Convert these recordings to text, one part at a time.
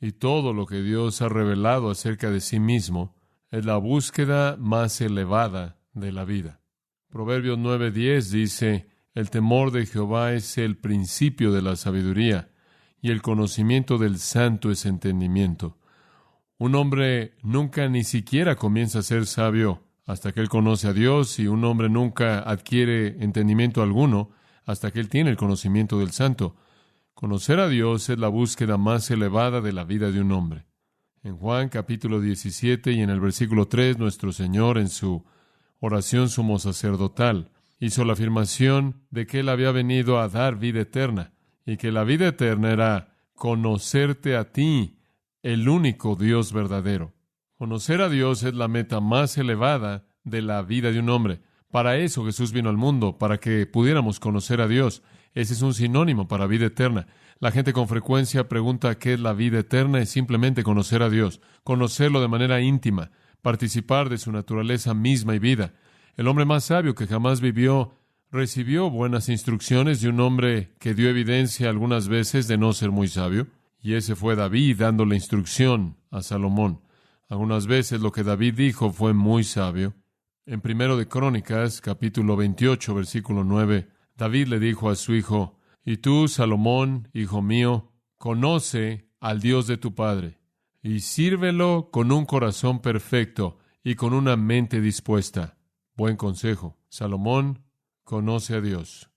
y todo lo que Dios ha revelado acerca de sí mismo es la búsqueda más elevada de la vida. Proverbios 9:10 dice: el temor de Jehová es el principio de la sabiduría, y el conocimiento del santo es entendimiento. Un hombre nunca ni siquiera comienza a ser sabio hasta que él conoce a Dios, y un hombre nunca adquiere entendimiento alguno hasta que él tiene el conocimiento del santo. Conocer a Dios es la búsqueda más elevada de la vida de un hombre. En Juan capítulo 17 y en el versículo 3, nuestro Señor, en su oración sumo sacerdotal, hizo la afirmación de que Él había venido a dar vida eterna, y que la vida eterna era conocerte a ti, el único Dios verdadero. Conocer a Dios es la meta más elevada de la vida de un hombre. Para eso Jesús vino al mundo, para que pudiéramos conocer a Dios. Ese es un sinónimo para vida eterna. La gente con frecuencia pregunta qué es la vida eterna. Es simplemente conocer a Dios, conocerlo de manera íntima, participar de su naturaleza misma y vida. El hombre más sabio que jamás vivió recibió buenas instrucciones de un hombre que dio evidencia algunas veces de no ser muy sabio, y ese fue David dándole instrucción a Salomón. Algunas veces lo que David dijo fue muy sabio. En 1 de Crónicas, capítulo 28, versículo 9, David le dijo a su hijo: y tú, Salomón, hijo mío, conoce al Dios de tu padre, y sírvelo con un corazón perfecto y con una mente dispuesta. Buen consejo. Salomón, conoce a Dios.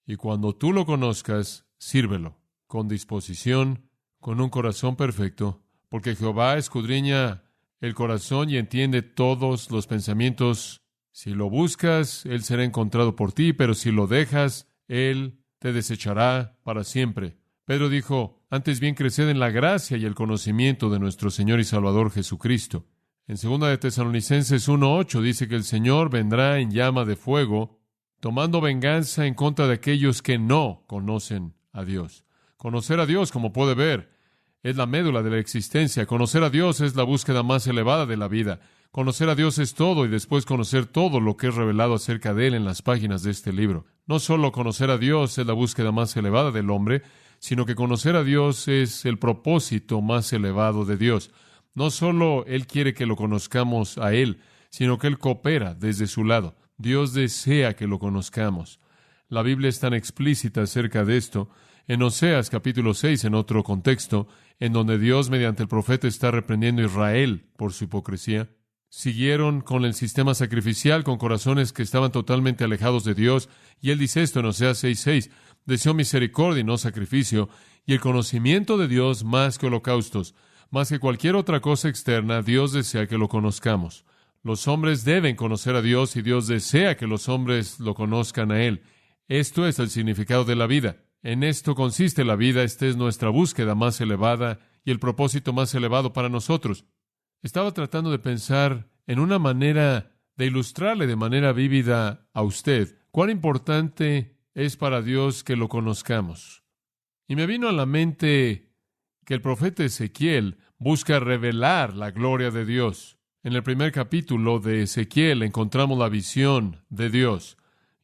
Y cuando tú lo conozcas, sírvelo con disposición, con un corazón perfecto, porque Jehová escudriña el corazón y entiende todos los pensamientos. Si lo buscas, Él será encontrado por ti, pero si lo dejas, Él te desechará para siempre. Pedro dijo: antes bien creced en la gracia y el conocimiento de nuestro Señor y Salvador Jesucristo. En 2 de Tesalonicenses 1:8 dice que el Señor vendrá en llama de fuego, tomando venganza en contra de aquellos que no conocen a Dios. Conocer a Dios, como puede ver, es la médula de la existencia. Conocer a Dios es la búsqueda más elevada de la vida. Conocer a Dios es todo, y después conocer todo lo que es revelado acerca de Él en las páginas de este libro. No solo conocer a Dios es la búsqueda más elevada del hombre, sino que conocer a Dios es el propósito más elevado de Dios. No solo Él quiere que lo conozcamos a Él, sino que Él coopera desde su lado. Dios desea que lo conozcamos. La Biblia es tan explícita acerca de esto. En Oseas capítulo 6, en otro contexto, en donde Dios mediante el profeta está reprendiendo a Israel por su hipocresía, siguieron con el sistema sacrificial, con corazones que estaban totalmente alejados de Dios. Y Él dice esto en Oseas 6:6, deseó misericordia y no sacrificio, y el conocimiento de Dios más que holocaustos. Más que cualquier otra cosa externa, Dios desea que lo conozcamos. Los hombres deben conocer a Dios, y Dios desea que los hombres lo conozcan a Él. Esto es el significado de la vida. En esto consiste la vida. Esta es nuestra búsqueda más elevada y el propósito más elevado para nosotros. Estaba tratando de pensar en una manera de ilustrarle de manera vívida a usted cuán importante es para Dios que lo conozcamos. Y me vino a la mente que el profeta Ezequiel busca revelar la gloria de Dios. En el primer capítulo de Ezequiel encontramos la visión de Dios,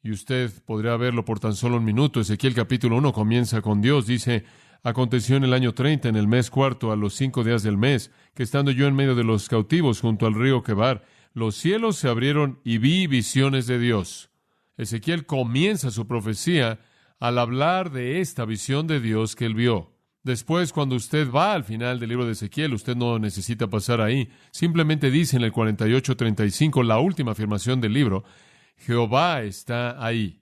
y usted podría verlo por tan solo un minuto. Ezequiel capítulo 1 comienza con Dios. Dice: aconteció en el año 30, en el mes cuarto, a los 5 días del mes, que estando yo en medio de los cautivos junto al río Quebar, los cielos se abrieron y vi visiones de Dios. Ezequiel comienza su profecía al hablar de esta visión de Dios que él vio. Después, cuando usted va al final del libro de Ezequiel, usted no necesita pasar ahí. Simplemente dice en el 48:35, la última afirmación del libro: Jehová está ahí.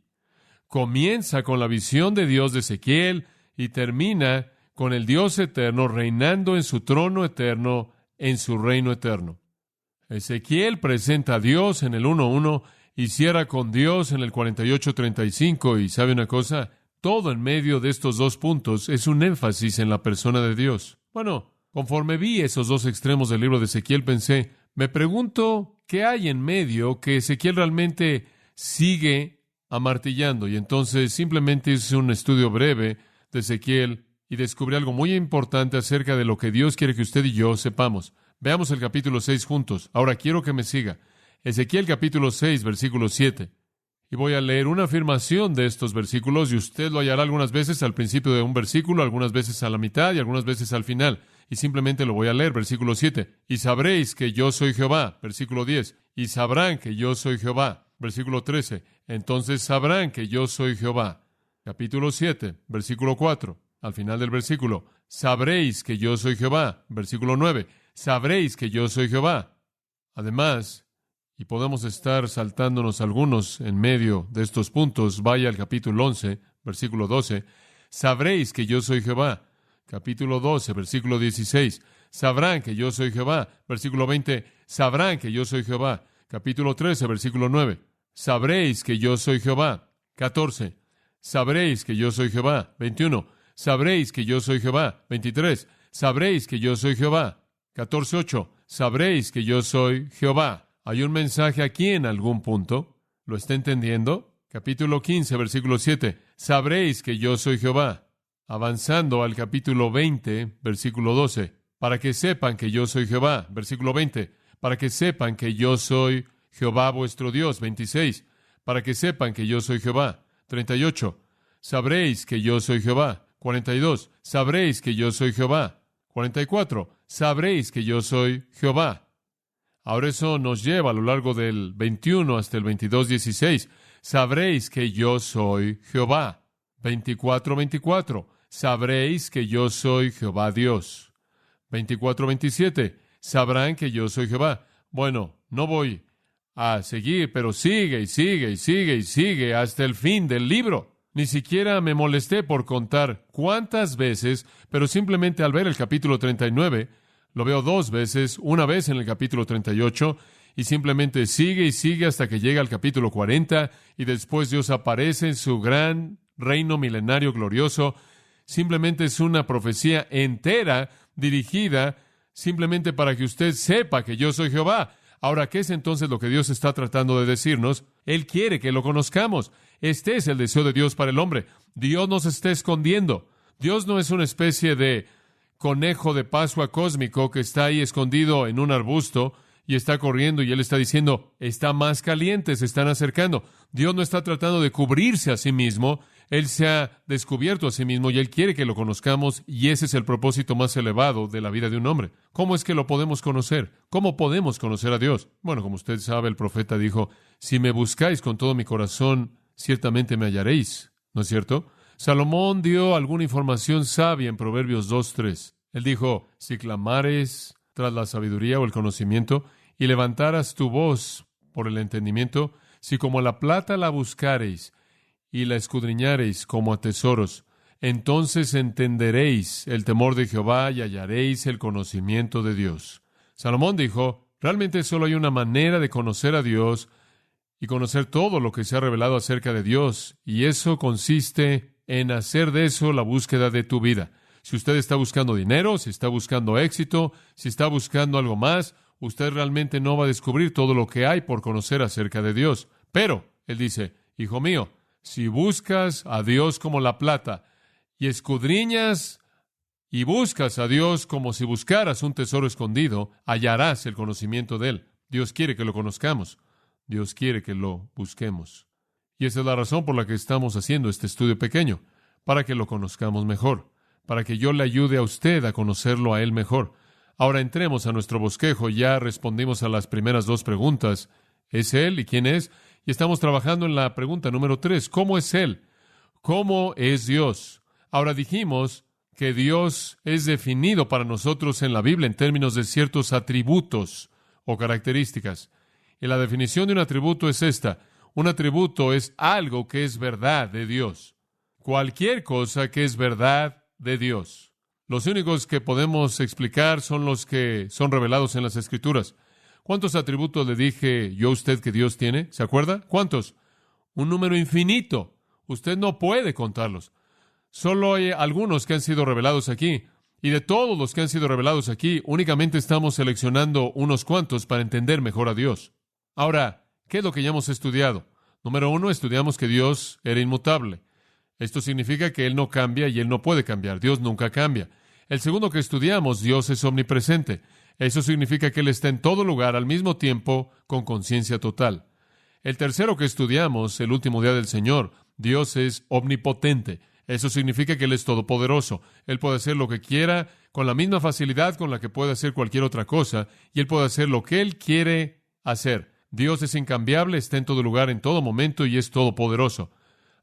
Comienza con la visión de Dios de Ezequiel y termina con el Dios eterno reinando en su trono eterno, en su reino eterno. Ezequiel presenta a Dios en el 1:1 y cierra con Dios en el 48:35. Y ¿sabe una cosa? Todo en medio de estos dos puntos es un énfasis en la persona de Dios. Bueno, conforme vi esos dos extremos del libro de Ezequiel, pensé, me pregunto qué hay en medio que Ezequiel realmente sigue amartillando. Y entonces simplemente hice un estudio breve de Ezequiel y descubrí algo muy importante acerca de lo que Dios quiere que usted y yo sepamos. Veamos el capítulo 6 juntos. Ahora quiero que me siga. Ezequiel capítulo 6, versículo 7. Y voy a leer una afirmación de estos versículos, y usted lo hallará algunas veces al principio de un versículo, algunas veces a la mitad y algunas veces al final. y simplemente lo voy a leer. Versículo 7. Y sabréis que yo soy Jehová. Versículo 10. Y sabrán que yo soy Jehová. Versículo 13. Entonces sabrán que yo soy Jehová. Capítulo 7, versículo 4. Al final del versículo. Sabréis que yo soy Jehová. Versículo 9. Sabréis que yo soy Jehová. Además, y podemos estar saltándonos algunos en medio de estos puntos, vaya al capítulo 11, versículo 12. Sabréis que yo soy Jehová. Capítulo 12, versículo 16. Sabrán que yo soy Jehová. Versículo 20. Sabrán que yo soy Jehová. Capítulo 13, versículo 9. Sabréis que yo soy Jehová. 14. Sabréis que yo soy Jehová. 21. Sabréis que yo soy Jehová. 23. Sabréis que yo soy Jehová. 14:8. Sabréis que yo soy Jehová. Hay un mensaje aquí en algún punto. ¿Lo está entendiendo? Capítulo 15, versículo 7. Sabréis que yo soy Jehová. Avanzando al capítulo 20, versículo 12. Para que sepan que yo soy Jehová. Versículo 20. Para que sepan que yo soy Jehová vuestro Dios. 26. Para que sepan que yo soy Jehová. 38. Sabréis que yo soy Jehová. 42. Sabréis que yo soy Jehová. 44. Sabréis que yo soy Jehová. Ahora eso nos lleva a lo largo del 21 hasta el 22:16. Sabréis que yo soy Jehová. 24:24. Sabréis que yo soy Jehová Dios. 24:27. Sabrán que yo soy Jehová. Bueno, no voy a seguir, pero sigue y sigue y sigue y sigue hasta el fin del libro. Ni siquiera me molesté por contar cuántas veces, pero simplemente al ver el capítulo 39, lo veo 2 veces, una vez en el capítulo 38, y simplemente sigue y sigue hasta que llega al capítulo 40, y después Dios aparece en su gran reino milenario glorioso. Simplemente es una profecía entera dirigida simplemente para que usted sepa que yo soy Jehová. Ahora, ¿qué es entonces lo que Dios está tratando de decirnos? Él quiere que lo conozcamos. Este es el deseo de Dios para el hombre. Dios nos está escondiendo. Dios no es una especie de conejo de Pascua cósmico que está ahí escondido en un arbusto y está corriendo y Él está diciendo, está más caliente, se están acercando. Dios no está tratando de cubrirse a sí mismo. Él se ha descubierto a sí mismo y Él quiere que lo conozcamos, y ese es el propósito más elevado de la vida de un hombre. ¿Cómo es que lo podemos conocer? ¿Cómo podemos conocer a Dios? Bueno, como usted sabe, el profeta dijo, si me buscáis con todo mi corazón, ciertamente me hallaréis. ¿No es cierto? Salomón dio alguna información sabia en Proverbios 2:3. Él dijo, si clamares tras la sabiduría o el conocimiento, y levantaras tu voz por el entendimiento, si como la plata la buscareis, y la escudriñareis como a tesoros, entonces entenderéis el temor de Jehová y hallaréis el conocimiento de Dios. Salomón dijo, realmente solo hay una manera de conocer a Dios y conocer todo lo que se ha revelado acerca de Dios, y eso consiste en hacer de eso la búsqueda de tu vida. Si usted está buscando dinero, si está buscando éxito, si está buscando algo más, usted realmente no va a descubrir todo lo que hay por conocer acerca de Dios. Pero, él dice, hijo mío, si buscas a Dios como la plata y escudriñas y buscas a Dios como si buscaras un tesoro escondido, hallarás el conocimiento de Él. Dios quiere que lo conozcamos. Dios quiere que lo busquemos. Y esa es la razón por la que estamos haciendo este estudio pequeño, para que lo conozcamos mejor, para que yo le ayude a usted a conocerlo a Él mejor. Ahora entremos a nuestro bosquejo. Ya respondimos a las primeras 2 preguntas. ¿Es Él y quién es? Y estamos trabajando en la pregunta número 3. ¿Cómo es Él? ¿Cómo es Dios? Ahora dijimos que Dios es definido para nosotros en la Biblia en términos de ciertos atributos o características. Y la definición de un atributo es esta. Un atributo es algo que es verdad de Dios. Cualquier cosa que es verdad de Dios. Los únicos que podemos explicar son los que son revelados en las Escrituras. ¿Cuántos atributos le dije yo a usted que Dios tiene? ¿Se acuerda? ¿Cuántos? Un número infinito. Usted no puede contarlos. Solo hay algunos que han sido revelados aquí. Y de todos los que han sido revelados aquí, únicamente estamos seleccionando unos cuantos para entender mejor a Dios. Ahora, ¿qué es lo que ya hemos estudiado? Número 1, estudiamos que Dios era inmutable. Esto significa que Él no cambia y Él no puede cambiar. Dios nunca cambia. El segundo que estudiamos, Dios es omnipresente. Eso significa que Él está en todo lugar al mismo tiempo con conciencia total. El tercero que estudiamos, el último día del Señor, Dios es omnipotente. Eso significa que Él es todopoderoso. Él puede hacer lo que quiera, con la misma facilidad con la que puede hacer cualquier otra cosa, y Él puede hacer lo que Él quiere hacer. Dios es incambiable, está en todo lugar, en todo momento, y es todopoderoso.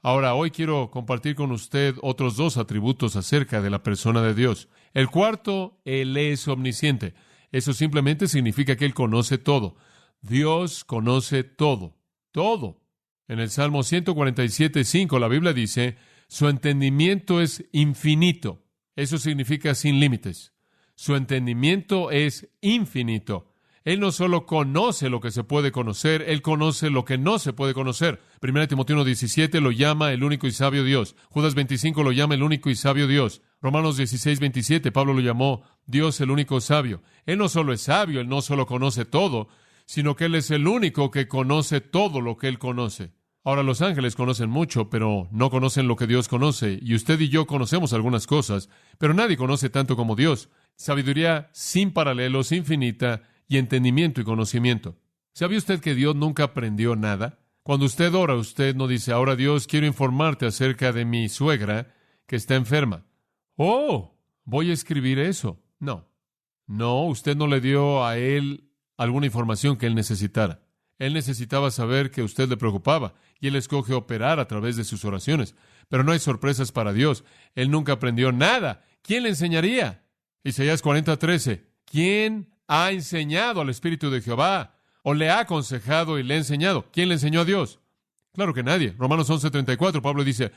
Ahora, hoy quiero compartir con usted otros dos atributos acerca de la persona de Dios. El cuarto, Él es omnisciente. Eso simplemente significa que Él conoce todo. Dios conoce todo, todo. En el Salmo 147:5, la Biblia dice, su entendimiento es infinito. Eso significa sin límites. Su entendimiento es infinito. Él no solo conoce lo que se puede conocer, Él conoce lo que no se puede conocer. 1 Timoteo 1:17 lo llama el único y sabio Dios. Judas 25 lo llama el único y sabio Dios. Romanos 16:27, Pablo lo llamó Dios el único sabio. Él no solo es sabio, Él no solo conoce todo, sino que Él es el único que conoce todo lo que Él conoce. Ahora, los ángeles conocen mucho, pero no conocen lo que Dios conoce. Y usted y yo conocemos algunas cosas, pero nadie conoce tanto como Dios. Sabiduría sin paralelos, infinita, y entendimiento y conocimiento. ¿Sabía usted que Dios nunca aprendió nada? Cuando usted ora, usted no dice, ahora Dios, quiero informarte acerca de mi suegra que está enferma. Oh, voy a escribir eso. No. No, usted no le dio a Él alguna información que Él necesitara. Él necesitaba saber que usted le preocupaba, y Él escoge operar a través de sus oraciones. Pero no hay sorpresas para Dios. Él nunca aprendió nada. ¿Quién le enseñaría? Isaías 40:13. ¿Quién ha enseñado al Espíritu de Jehová? ¿O le ha aconsejado y le ha enseñado? ¿Quién le enseñó a Dios? Claro que nadie. Romanos 11:34, Pablo dice,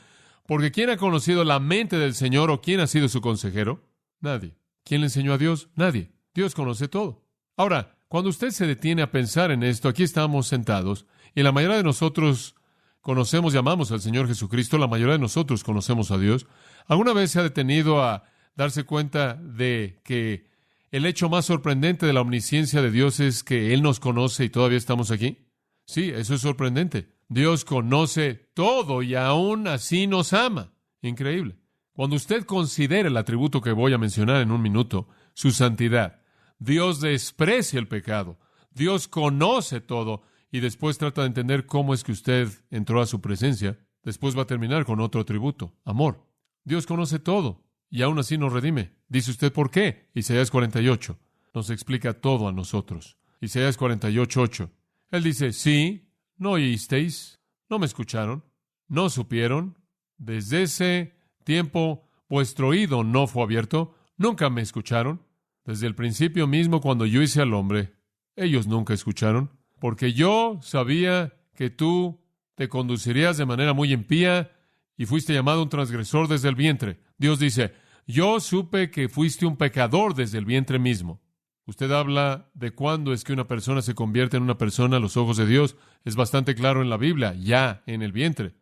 porque ¿quién ha conocido la mente del Señor o quién ha sido su consejero? Nadie. ¿Quién le enseñó a Dios? Nadie. Dios conoce todo. Ahora, cuando usted se detiene a pensar en esto, aquí estamos sentados, y la mayoría de nosotros conocemos y amamos al Señor Jesucristo, la mayoría de nosotros conocemos a Dios. ¿Alguna vez se ha detenido a darse cuenta de que el hecho más sorprendente de la omnisciencia de Dios es que Él nos conoce y todavía estamos aquí? Sí, eso es sorprendente. Dios conoce todo y aún así nos ama. Increíble. Cuando usted considera el atributo que voy a mencionar en un minuto, su santidad, Dios desprecia el pecado. Dios conoce todo y después trata de entender cómo es que usted entró a su presencia. Después va a terminar con otro atributo, amor. Dios conoce todo y aún así nos redime. Dice usted, ¿por qué? Isaías 48 nos explica todo a nosotros. Isaías 48:8. Él dice, sí, no oísteis, no me escucharon, no supieron. Desde ese tiempo vuestro oído no fue abierto, nunca me escucharon. Desde el principio mismo, cuando yo hice al hombre, ellos nunca escucharon, porque yo sabía que tú te conducirías de manera muy impía y fuiste llamado un transgresor desde el vientre. Dios dice, yo supe que fuiste un pecador desde el vientre mismo. Usted habla de cuándo es que una persona se convierte en una persona a los ojos de Dios. Es bastante claro en la Biblia, ya en el vientre.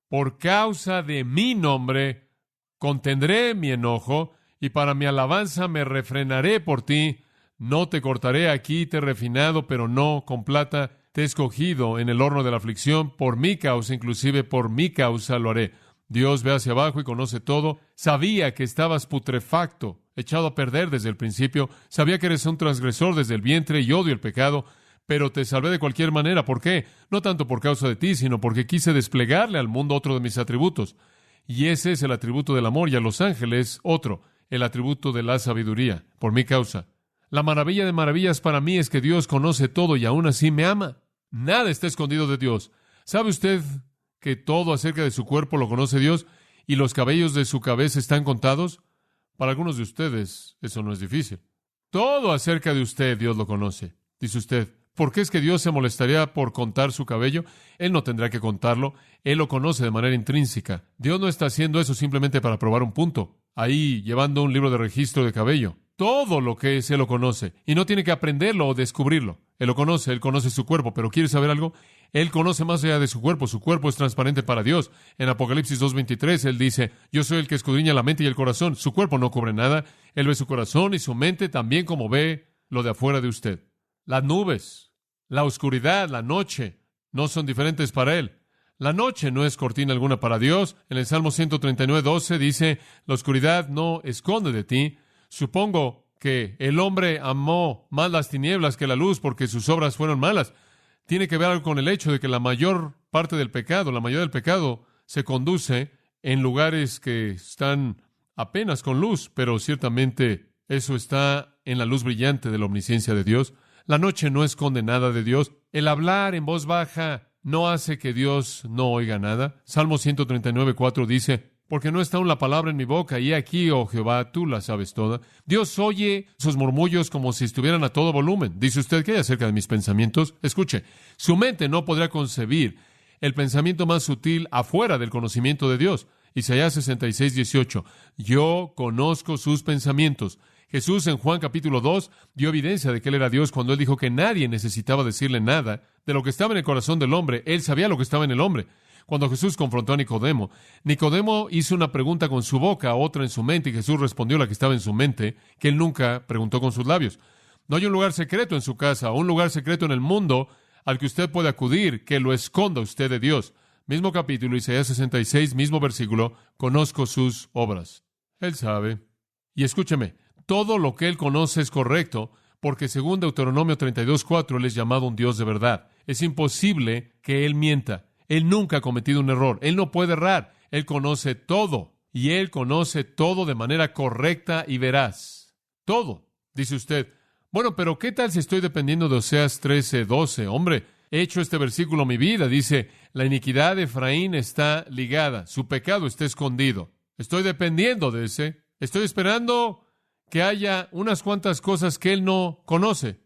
Por causa de mi nombre, contendré mi enojo, y para mi alabanza me refrenaré por ti. No te cortaré aquí, te he refinado, pero no con plata. Te he escogido en el horno de la aflicción. Por mi causa, inclusive por mi causa lo haré. Dios ve hacia abajo y conoce todo. Sabía que estabas putrefacto, echado a perder desde el principio. Sabía que eres un transgresor desde el vientre y odio el pecado. Pero te salvé de cualquier manera. ¿Por qué? No tanto por causa de ti, sino porque quise desplegarle al mundo otro de mis atributos. Y ese es el atributo del amor, y a los ángeles otro, el atributo de la sabiduría, por mi causa. La maravilla de maravillas para mí es que Dios conoce todo y aún así me ama. Nada está escondido de Dios. ¿Sabe usted que todo acerca de su cuerpo lo conoce Dios y los cabellos de su cabeza están contados? Para algunos de ustedes eso no es difícil. Todo acerca de usted Dios lo conoce. Dice usted, ¿por qué es que Dios se molestaría por contar su cabello? Él no tendrá que contarlo. Él lo conoce de manera intrínseca. Dios no está haciendo eso simplemente para probar un punto. Ahí, llevando un libro de registro de cabello. Todo lo que es, Él lo conoce. Y no tiene que aprenderlo o descubrirlo. Él lo conoce, Él conoce su cuerpo. Pero ¿quiere saber algo? Él conoce más allá de su cuerpo. Su cuerpo es transparente para Dios. En Apocalipsis 2:23, Él dice, yo soy el que escudriña la mente y el corazón. Su cuerpo no cubre nada. Él ve su corazón y su mente también como ve lo de afuera de usted. Las nubes, la oscuridad, la noche, no son diferentes para Él. La noche no es cortina alguna para Dios. En el Salmo 139:12 dice, la oscuridad no esconde de ti. Supongo que el hombre amó más las tinieblas que la luz porque sus obras fueron malas. Tiene que ver algo con el hecho de que la mayor parte del pecado, la mayoría del pecado, se conduce en lugares que están apenas con luz, pero ciertamente Eso está en la luz brillante de la omnisciencia de Dios. La noche no esconde nada de Dios. El hablar en voz baja no hace que Dios no oiga nada. Salmo 139:4 dice, porque no está aún la palabra en mi boca, y aquí, oh Jehová, tú la sabes toda. Dios oye sus murmullos como si estuvieran a todo volumen. Dice usted, ¿qué hay acerca de mis pensamientos? Escuche, su mente no podrá concebir el pensamiento más sutil afuera del conocimiento de Dios. Isaías 66:18, yo conozco sus pensamientos. Jesús en Juan capítulo 2 dio evidencia de que Él era Dios cuando Él dijo que nadie necesitaba decirle nada de lo que estaba en el corazón del hombre. Él sabía lo que estaba en el hombre. Cuando Jesús confrontó a Nicodemo, Nicodemo hizo una pregunta con su boca, otra en su mente, y Jesús respondió la que estaba en su mente, que Él nunca preguntó con sus labios. No hay un lugar secreto en su casa, o un lugar secreto en el mundo al que usted puede acudir, que lo esconda usted de Dios. Mismo capítulo, Isaías 66, mismo versículo, conozco sus obras. Él sabe. Y escúcheme, todo lo que Él conoce es correcto, porque según Deuteronomio 32:4, Él es llamado un Dios de verdad. Es imposible que Él mienta. Él nunca ha cometido un error. Él no puede errar. Él conoce todo. Y Él conoce todo de manera correcta y veraz. Todo. Dice usted, bueno, pero ¿qué tal si estoy dependiendo de Oseas 13:12? Hombre, he hecho este versículo mi vida. Dice, la iniquidad de Efraín está ligada. Su pecado está escondido. Estoy dependiendo de ese. Estoy esperando que haya unas cuantas cosas que Él no conoce.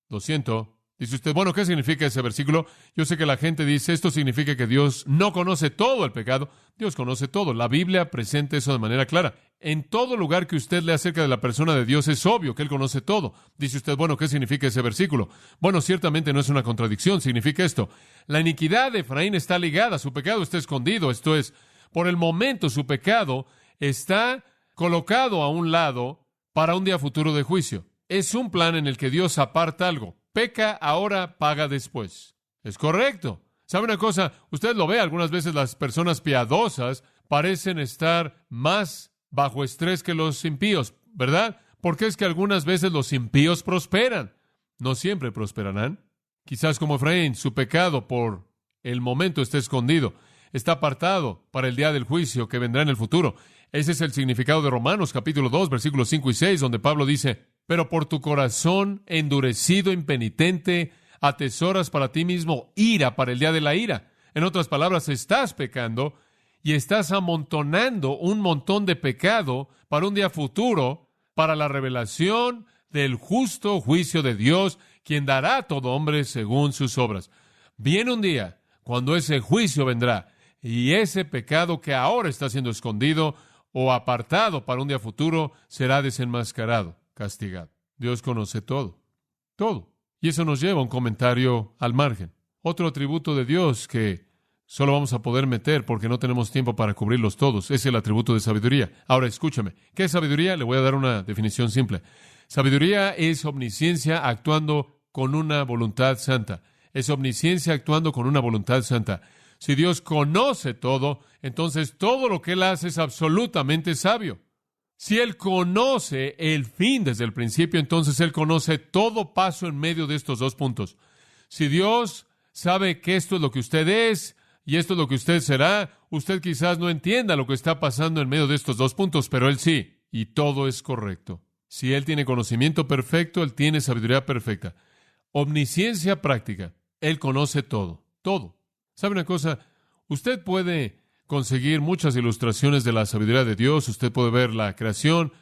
Lo siento. Dice usted, bueno, ¿qué significa ese versículo? Yo sé que la gente dice, esto significa que Dios no conoce todo el pecado. Dios conoce todo. La Biblia presenta eso de manera clara. En todo lugar que usted lea acerca de la persona de Dios, es obvio que Él conoce todo. Dice usted, bueno, ¿qué significa ese versículo? Bueno, ciertamente no es una contradicción. Significa esto. La iniquidad de Efraín está ligada, su pecado está escondido. Esto es, por el momento su pecado está colocado a un lado para un día futuro de juicio. Es un plan en el que Dios aparta algo. Peca ahora, paga después. Es correcto. ¿Sabe una cosa? Usted lo ve, algunas veces las personas piadosas parecen estar más bajo estrés que los impíos, ¿verdad? Porque es que algunas veces los impíos prosperan. No siempre prosperarán. Quizás como Efraín, su pecado por el momento está escondido. Está apartado para el día del juicio que vendrá en el futuro. Ese es el significado de Romanos capítulo 2, versículos 5 y 6, donde Pablo dice, pero por tu corazón endurecido, impenitente, atesoras para ti mismo ira para el día de la ira. En otras palabras, estás pecando y estás amontonando un montón de pecado para un día futuro, para la revelación del justo juicio de Dios, quien dará a todo hombre según sus obras. Viene un día cuando ese juicio vendrá y ese pecado que ahora está siendo escondido o apartado para un día futuro será desenmascarado, castigado. Dios conoce todo, todo. Y eso nos lleva a un comentario al margen. Otro atributo de Dios que solo vamos a poder meter porque no tenemos tiempo para cubrirlos todos es el atributo de sabiduría. Ahora, escúchame. ¿Qué es sabiduría? Le voy a dar una definición simple. Sabiduría es omnisciencia actuando con una voluntad santa. Es omnisciencia actuando con una voluntad santa. Si Dios conoce todo, entonces todo lo que Él hace es absolutamente sabio. Si Él conoce el fin desde el principio, entonces Él conoce todo paso en medio de estos dos puntos. Si Dios sabe que esto es lo que usted es y esto es lo que usted será, usted quizás no entienda lo que está pasando en medio de estos dos puntos, pero Él sí, y todo es correcto. Si Él tiene conocimiento perfecto, Él tiene sabiduría perfecta. Omnisciencia práctica. Él conoce todo, todo. ¿Sabe una cosa? Usted puede conseguir muchas ilustraciones de la sabiduría de Dios. Usted puede ver la creación,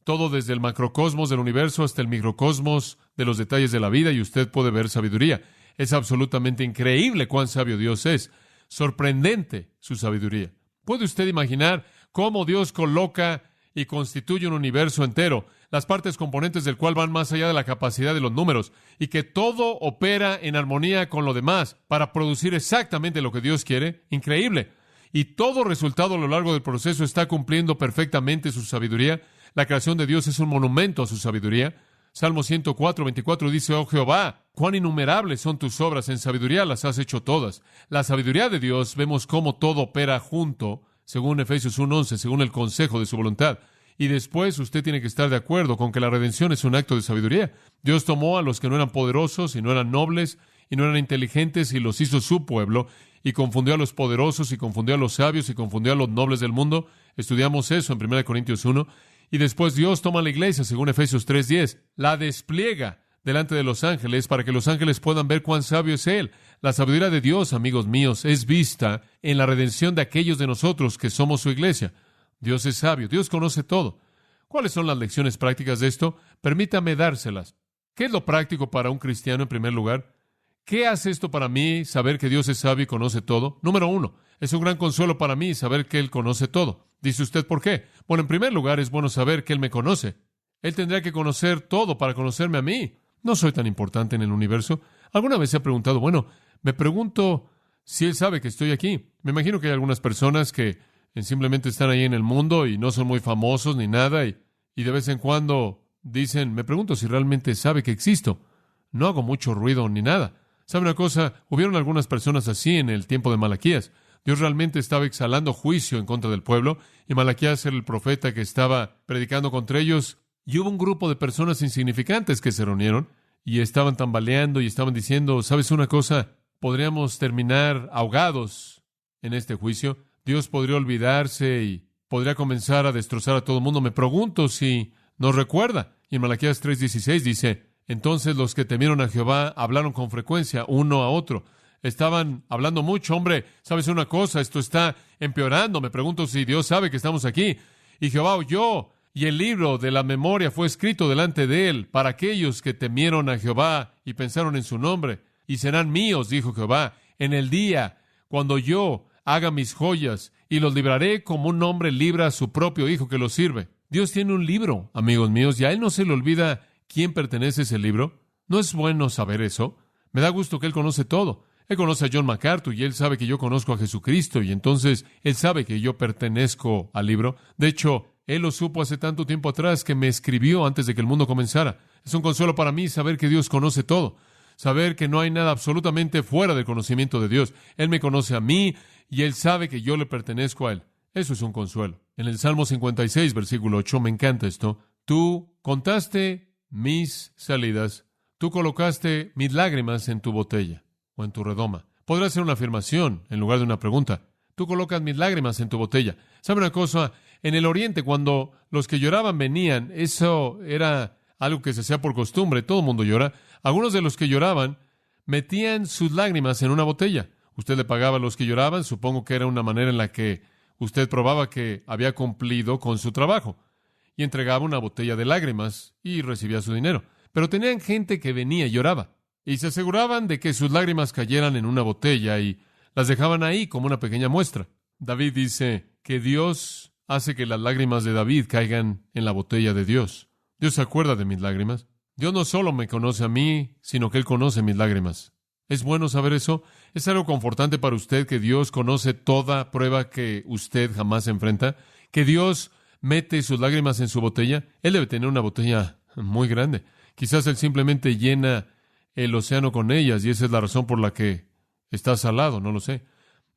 todo desde el macrocosmos del universo hasta el microcosmos de los detalles de la vida, y usted puede ver sabiduría. Es absolutamente increíble cuán sabio Dios es. Sorprendente su sabiduría. ¿Puede usted imaginar cómo Dios coloca y constituye un universo entero, las partes componentes del cual van más allá de la capacidad de los números, y que todo opera en armonía con lo demás para producir exactamente lo que Dios quiere? Increíble. Y todo resultado a lo largo del proceso está cumpliendo perfectamente su sabiduría. La creación de Dios es un monumento a su sabiduría. Salmo 104:24 dice, oh Jehová, cuán innumerables son tus obras, en sabiduría las has hecho todas. La sabiduría de Dios, vemos cómo todo opera junto, según Efesios 1:11, según el consejo de su voluntad. Y después usted tiene que estar de acuerdo con que la redención es un acto de sabiduría. Dios tomó a los que no eran poderosos y no eran nobles y no eran inteligentes y los hizo su pueblo, y confundió a los poderosos y confundió a los sabios y confundió a los nobles del mundo. Estudiamos eso en 1 Corintios 1. Y después Dios toma la iglesia, según Efesios 3:10, la despliega delante de los ángeles para que los ángeles puedan ver cuán sabio es Él. La sabiduría de Dios, amigos míos, es vista en la redención de aquellos de nosotros que somos su iglesia. Dios es sabio, Dios conoce todo. ¿Cuáles son las lecciones prácticas de esto? Permítame dárselas. ¿Qué es lo práctico para un cristiano en primer lugar? ¿Qué hace esto para mí, saber que Dios es sabio y conoce todo? Número 1, es un gran consuelo para mí saber que Él conoce todo. Dice usted, ¿por qué? Bueno, en primer lugar, es bueno saber que Él me conoce. Él tendría que conocer todo para conocerme a mí. No soy tan importante en el universo. ¿Alguna vez se ha preguntado, me pregunto si Él sabe que estoy aquí? Me imagino que hay algunas personas que simplemente están ahí en el mundo y no son muy famosos ni nada, y de vez en cuando dicen, me pregunto si realmente sabe que existo. No hago mucho ruido ni nada. ¿Sabe una cosa? Hubieron algunas personas así en el tiempo de Malaquías. Dios realmente estaba exhalando juicio en contra del pueblo, y Malaquías era el profeta que estaba predicando contra ellos, y hubo un grupo de personas insignificantes que se reunieron, y estaban tambaleando, y estaban diciendo, ¿sabes una cosa? Podríamos terminar ahogados en este juicio. Dios podría olvidarse y podría comenzar a destrozar a todo el mundo. Me pregunto si nos recuerda. Y en Malaquías 3:16 dice, entonces los que temieron a Jehová hablaron con frecuencia uno a otro. Estaban hablando mucho. Hombre, ¿sabes una cosa? Esto está empeorando. Me pregunto si Dios sabe que estamos aquí. Y Jehová oyó, y el libro de la memoria fue escrito delante de él para aquellos que temieron a Jehová y pensaron en su nombre. Y serán míos, dijo Jehová, en el día cuando yo haga mis joyas, y los libraré como un hombre libra a su propio hijo que lo sirve. Dios tiene un libro, amigos míos, y a Él no se le olvida quién pertenece a ese libro. ¿No es bueno saber eso? Me da gusto que Él conoce todo. Él conoce a John MacArthur y Él sabe que yo conozco a Jesucristo, y entonces Él sabe que yo pertenezco al libro. De hecho, Él lo supo hace tanto tiempo atrás que me escribió antes de que el mundo comenzara. Es un consuelo para mí saber que Dios conoce todo. Saber que no hay nada absolutamente fuera del conocimiento de Dios. Él me conoce a mí y Él sabe que yo le pertenezco a Él. Eso es un consuelo. En el Salmo 56, versículo 8, me encanta esto. Tú contaste mis salidas, tú colocaste mis lágrimas en tu botella o en tu redoma. Podrá ser una afirmación en lugar de una pregunta. Tú colocas mis lágrimas en tu botella. ¿Sabe una cosa? En el Oriente, cuando los que lloraban venían, eso era algo que se hacía por costumbre. Todo el mundo llora. Algunos de los que lloraban metían sus lágrimas en una botella. Usted le pagaba a los que lloraban. Supongo que era una manera en la que usted probaba que había cumplido con su trabajo. Y entregaba una botella de lágrimas y recibía su dinero. Pero tenían gente que venía y lloraba. Y se aseguraban de que sus lágrimas cayeran en una botella y las dejaban ahí como una pequeña muestra. David dice que Dios hace que las lágrimas de David caigan en la botella de Dios. Dios se acuerda de mis lágrimas. Dios no solo me conoce a mí, sino que Él conoce mis lágrimas. ¿Es bueno saber eso? ¿Es algo confortante para usted que Dios conoce toda prueba que usted jamás enfrenta? ¿Que Dios mete sus lágrimas en su botella? Él debe tener una botella muy grande. Quizás Él simplemente llena el océano con ellas y esa es la razón por la que está salado, no lo sé.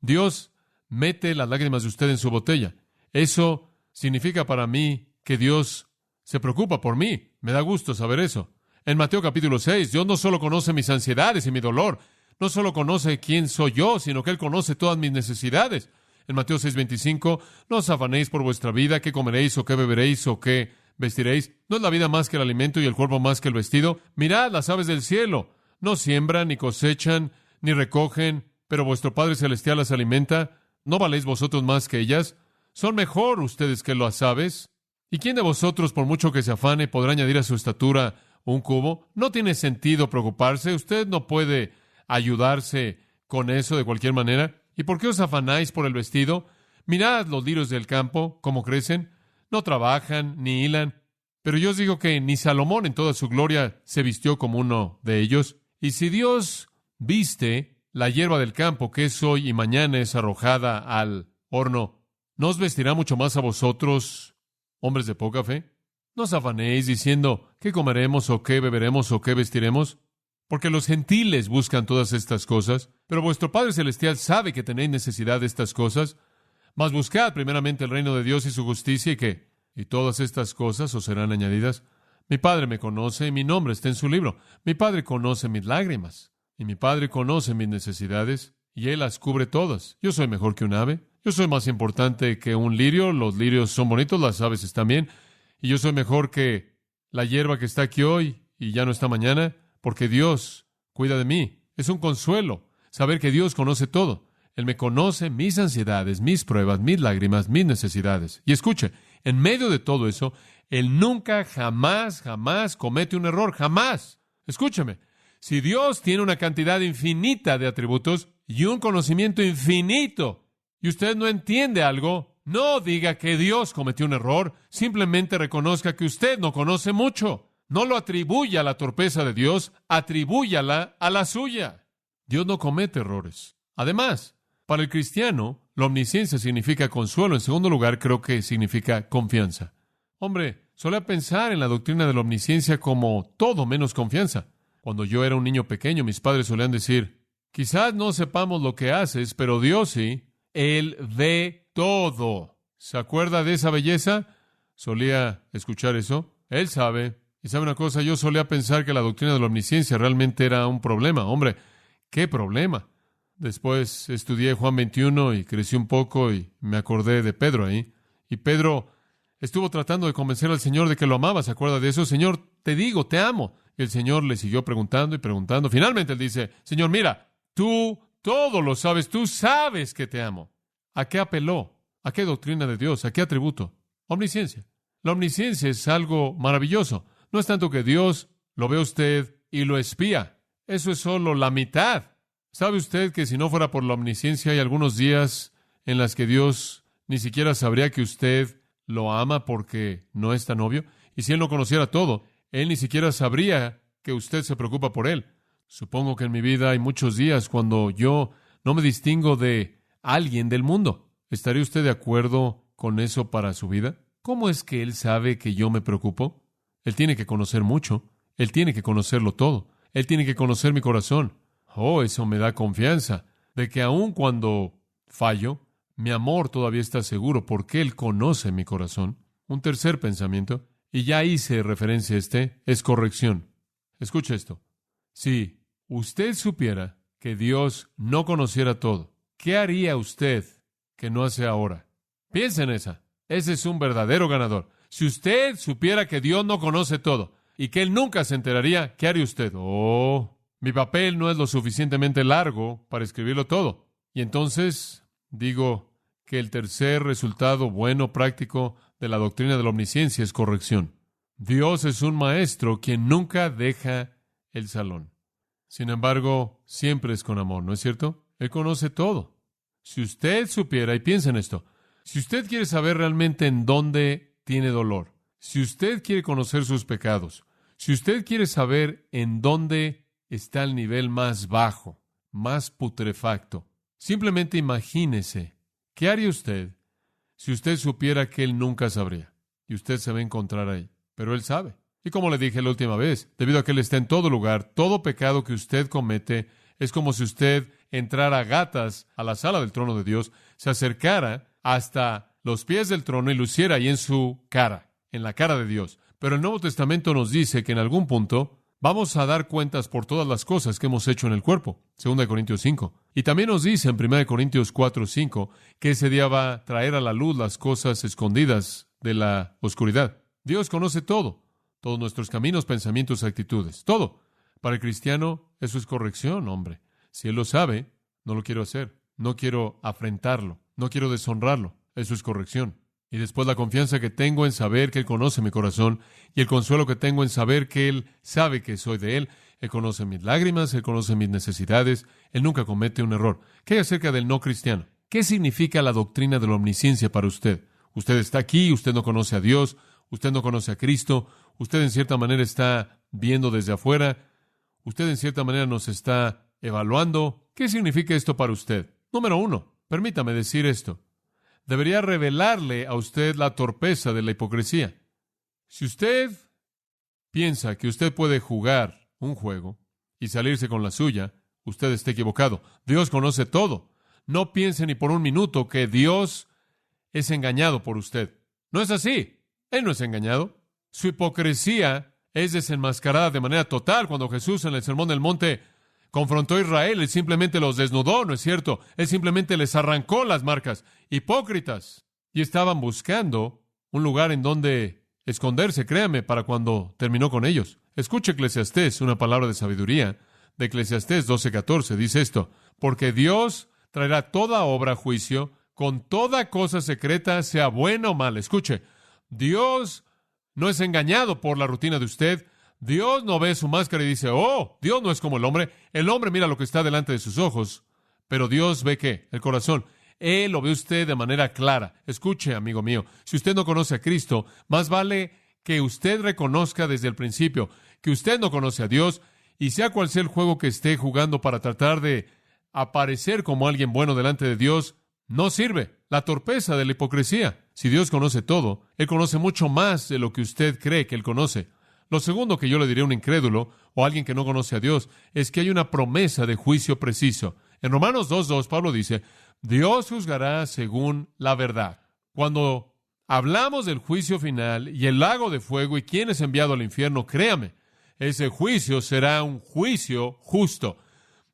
Dios mete las lágrimas de usted en su botella. Eso significa para mí que Dios se preocupa por mí. Me da gusto saber eso. En Mateo capítulo 6, Dios no solo conoce mis ansiedades y mi dolor, no solo conoce quién soy yo, sino que Él conoce todas mis necesidades. En Mateo 6:25, no os afanéis por vuestra vida, qué comeréis o qué beberéis o qué vestiréis. ¿No es la vida más que el alimento y el cuerpo más que el vestido? Mirad las aves del cielo, no siembran, ni cosechan, ni recogen, pero vuestro Padre Celestial las alimenta. ¿No valéis vosotros más que ellas? ¿Son mejor ustedes que las aves? ¿Y quién de vosotros, por mucho que se afane, podrá añadir a su estatura un cubo? No tiene sentido preocuparse. Usted no puede ayudarse con eso de cualquier manera. ¿Y por qué os afanáis por el vestido? Mirad los lirios del campo, cómo crecen. No trabajan ni hilan. Pero yo os digo que ni Salomón en toda su gloria se vistió como uno de ellos. Y si Dios viste la hierba del campo, que es hoy y mañana es arrojada al horno, ¿no os vestirá mucho más a vosotros, hombres de poca fe? No os afanéis diciendo, ¿qué comeremos o qué beberemos o qué vestiremos? Porque los gentiles buscan todas estas cosas, pero vuestro Padre Celestial sabe que tenéis necesidad de estas cosas. Mas buscad primeramente el reino de Dios y su justicia, y todas estas cosas os serán añadidas. Mi Padre me conoce y mi nombre está en su libro. Mi Padre conoce mis lágrimas, y mi Padre conoce mis necesidades, y Él las cubre todas. Yo soy mejor que un ave. Yo soy más importante que un lirio. Los lirios son bonitos, las aves están bien. y yo soy mejor que la hierba que está aquí hoy y ya no está mañana, porque Dios cuida de mí. Es un consuelo saber que Dios conoce todo. Él me conoce mis ansiedades, mis pruebas, mis lágrimas, mis necesidades. Y escuche, en medio de todo eso, Él nunca, jamás comete un error, jamás. Escúcheme, si Dios tiene una cantidad infinita de atributos y un conocimiento infinito, y usted no entiende algo, no diga que Dios cometió un error, simplemente reconozca que usted no conoce mucho. No lo atribuya a la torpeza de Dios, atribúyala a la suya. Dios no comete errores. Además, para el cristiano, la omnisciencia significa consuelo. En segundo lugar, creo que significa confianza. Hombre, solía pensar en la doctrina de la omnisciencia como todo menos confianza. Cuando yo era un niño pequeño, mis padres solían decir, quizás no sepamos lo que haces, pero Dios sí. Él ve todo. ¿Se acuerda de esa belleza? Solía escuchar eso. Él sabe. Y sabe una cosa, yo solía pensar que la doctrina de la omnisciencia realmente era un problema. Hombre, ¿qué problema? Después estudié Juan 21 y crecí un poco y me acordé de Pedro ahí. Y Pedro estuvo tratando de convencer al Señor de que lo amaba. ¿Se acuerda de eso? Señor, te digo, te amo. Y el Señor le siguió preguntando y preguntando. Finalmente él dice, Señor, mira, tú todo lo sabes, tú sabes que te amo. ¿A qué apeló? ¿A qué doctrina de Dios? ¿A qué atributo? Omnisciencia. La omnisciencia es algo maravilloso. No es tanto que Dios lo ve a usted y lo espía. Eso es solo la mitad. ¿Sabe usted que si no fuera por la omnisciencia hay algunos días en las que Dios ni siquiera sabría que usted lo ama porque no es tan obvio? Y si Él no conociera todo, Él ni siquiera sabría que usted se preocupa por Él. Supongo que en mi vida hay muchos días cuando yo no me distingo de alguien del mundo. ¿Estaría usted de acuerdo con eso para su vida? ¿Cómo es que Él sabe que yo me preocupo? Él tiene que conocer mucho. Él tiene que conocerlo todo. Él tiene que conocer mi corazón. Oh, eso me da confianza de que aun cuando fallo, mi amor todavía está seguro porque Él conoce mi corazón. Un tercer pensamiento, y ya hice referencia a es corrección. Escucha esto. Si usted supiera que Dios no conociera todo, ¿qué haría usted que no hace ahora? Piensa en esa. Ese es un verdadero ganador. Si usted supiera que Dios no conoce todo y que Él nunca se enteraría, ¿qué haría usted? Oh, mi papel no es lo suficientemente largo para escribirlo todo. Y entonces digo que el tercer resultado bueno, práctico de la doctrina de la omnisciencia es corrección. Dios es un maestro quien nunca deja el salón. Sin embargo, siempre es con amor, ¿no es cierto? Él conoce todo. Si usted supiera, y piensa en esto, si usted quiere saber realmente en dónde tiene dolor, si usted quiere conocer sus pecados, si usted quiere saber en dónde está el nivel más bajo, más putrefacto, simplemente imagínese, ¿qué haría usted si usted supiera que Él nunca sabría? Y usted se va a encontrar ahí, pero Él sabe. Y como le dije la última vez, debido a que Él está en todo lugar, todo pecado que usted comete es como si usted entrara a gatas a la sala del trono de Dios, se acercara hasta los pies del trono y luciera ahí en su cara, en la cara de Dios. Pero el Nuevo Testamento nos dice que en algún punto vamos a dar cuentas por todas las cosas que hemos hecho en el cuerpo, 2 Corintios 5. Y también nos dice en 1 Corintios 4:5 que ese día va a traer a la luz las cosas escondidas de la oscuridad. Dios conoce todo, todos nuestros caminos, pensamientos, actitudes, todo. Para el cristiano, eso es corrección, hombre. Si Él lo sabe, no lo quiero hacer. No quiero afrentarlo. No quiero deshonrarlo. Eso es corrección. Y después la confianza que tengo en saber que Él conoce mi corazón y el consuelo que tengo en saber que Él sabe que soy de Él. Él conoce mis lágrimas, Él conoce mis necesidades. Él nunca comete un error. ¿Qué hay acerca del no cristiano? ¿Qué significa la doctrina de la omnisciencia para usted? Usted está aquí, usted no conoce a Dios, usted no conoce a Cristo, usted en cierta manera está viendo desde afuera, usted en cierta manera nos está evaluando. ¿Qué significa esto para usted? Número 1, permítame decir esto. Debería revelarle a usted la torpeza de la hipocresía. Si usted piensa que usted puede jugar un juego y salirse con la suya, usted está equivocado. Dios conoce todo. No piense ni por un minuto que Dios es engañado por usted. No es así. Él no es engañado. Su hipocresía es desenmascarada de manera total cuando Jesús en el Sermón del Monte confrontó a Israel. Él simplemente los desnudó, ¿no es cierto? Él simplemente les arrancó las marcas. Hipócritas. Y estaban buscando un lugar en donde esconderse, créame, para cuando terminó con ellos. Escuche Eclesiastés, una palabra de sabiduría de Eclesiastés 12:14. Dice esto: porque Dios traerá toda obra a juicio, con toda cosa secreta, sea buena o mala. Escuche, Dios no es engañado por la rutina de usted. Dios no ve su máscara y dice, oh, Dios no es como el hombre. El hombre mira lo que está delante de sus ojos, pero Dios ve ¿qué? El corazón. Él lo ve usted de manera clara. Escuche, amigo mío, si usted no conoce a Cristo, más vale que usted reconozca desde el principio que usted no conoce a Dios, y sea cual sea el juego que esté jugando para tratar de aparecer como alguien bueno delante de Dios, no sirve. La torpeza de la hipocresía. Si Dios conoce todo, Él conoce mucho más de lo que usted cree que Él conoce. Lo segundo que yo le diría a un incrédulo o a alguien que no conoce a Dios es que hay una promesa de juicio preciso. En Romanos 2:2, Pablo dice, Dios juzgará según la verdad. Cuando hablamos del juicio final y el lago de fuego y quién es enviado al infierno, créame, ese juicio será un juicio justo.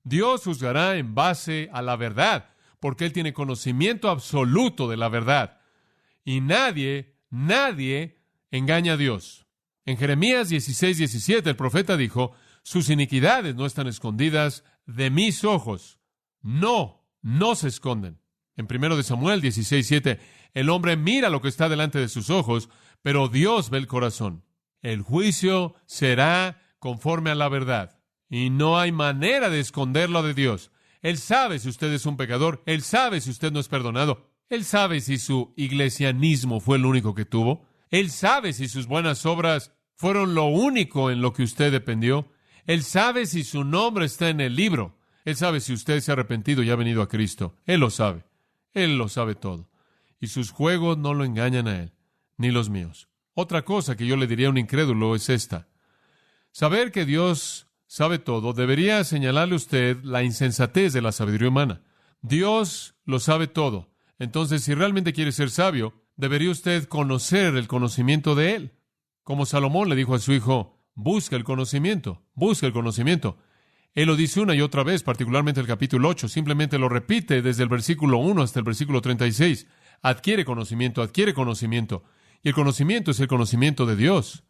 Dios juzgará en base a la verdad, porque Él tiene conocimiento absoluto de la verdad. Y nadie engaña a Dios. En Jeremías 16:17, el profeta dijo, sus iniquidades no están escondidas de mis ojos. No se esconden. En 1 Samuel 16:7, el hombre mira lo que está delante de sus ojos, pero Dios ve el corazón. El juicio será conforme a la verdad. Y no hay manera de esconderlo de Dios. Él sabe si usted es un pecador. Él sabe si usted no es perdonado. Él sabe si su iglesianismo fue el único que tuvo. Él sabe si sus buenas obras fueron lo único en lo que usted dependió. Él sabe si su nombre está en el libro. Él sabe si usted se ha arrepentido y ha venido a Cristo. Él lo sabe. Él lo sabe todo. Y sus juegos no lo engañan a Él, ni los míos. Otra cosa que yo le diría a un incrédulo es esta. Saber que Dios sabe todo debería señalarle a usted la insensatez de la sabiduría humana. Dios lo sabe todo. Entonces, si realmente quiere ser sabio, debería usted conocer el conocimiento de Él. Como Salomón le dijo a su hijo, busca el conocimiento, busca el conocimiento. Él lo dice una y otra vez, particularmente el capítulo 8, simplemente lo repite desde el versículo 1 hasta el versículo 36. Adquiere conocimiento, adquiere conocimiento. Y el conocimiento es el conocimiento de Dios.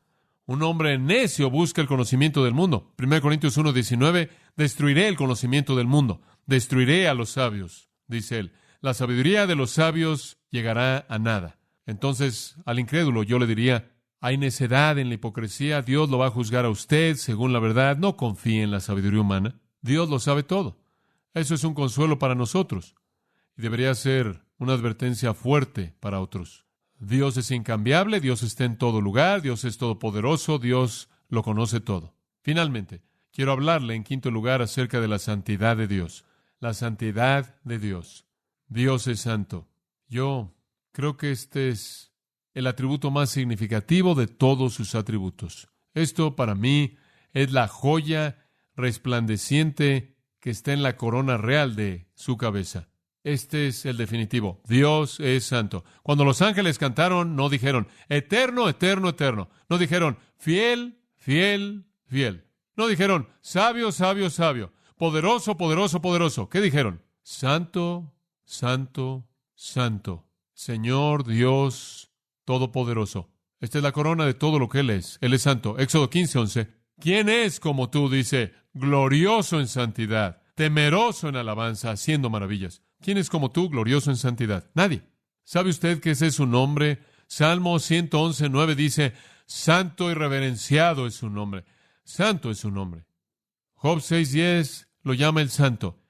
Un hombre necio busca el conocimiento del mundo. 1 Corintios 1:19, destruiré el conocimiento del mundo, destruiré a los sabios, dice él. La sabiduría de los sabios llegará a nada. Entonces, al incrédulo yo le diría, hay necedad en la hipocresía, Dios lo va a juzgar a usted según la verdad, no confíe en la sabiduría humana, Dios lo sabe todo. Eso es un consuelo para nosotros y debería ser una advertencia fuerte para otros. Dios es incambiable, Dios está en todo lugar, Dios es todopoderoso, Dios lo conoce todo. Finalmente, quiero hablarle en quinto lugar acerca de la santidad de Dios. La santidad de Dios. Dios es santo. Yo creo que este es el atributo más significativo de todos sus atributos. Esto para mí es la joya resplandeciente que está en la corona real de su cabeza. Este es el definitivo. Dios es santo. Cuando los ángeles cantaron, no dijeron, eterno, eterno, eterno. No dijeron, fiel, fiel, fiel. No dijeron, sabio, sabio, sabio. Poderoso, poderoso, poderoso. ¿Qué dijeron? Santo, santo, santo. Señor Dios Todopoderoso. Esta es la corona de todo lo que Él es. Él es santo. Éxodo 15:11. ¿Quién es como tú? Dice, glorioso en santidad, temeroso en alabanza, haciendo maravillas. ¿Quién es como tú, glorioso en santidad? Nadie. ¿Sabe usted que ese es su nombre? Salmo 111:9 dice, santo y reverenciado es su nombre. Santo es su nombre. Job 6:10 lo llama el santo.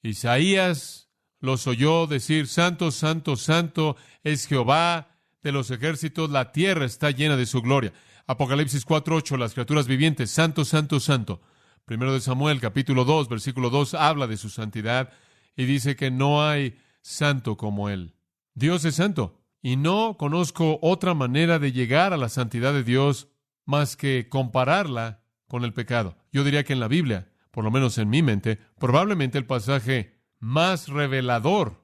Isaías los oyó decir, santo, santo, santo es Jehová de los ejércitos, la tierra está llena de su gloria. Apocalipsis 4:8, las criaturas vivientes, santo, santo, santo. 1 Samuel, capítulo 2, versículo 2, habla de su santidad y dice que no hay santo como Él. Dios es santo y no conozco otra manera de llegar a la santidad de Dios más que compararla con el pecado. Yo diría que en la Biblia, por lo menos en mi mente, probablemente el pasaje más revelador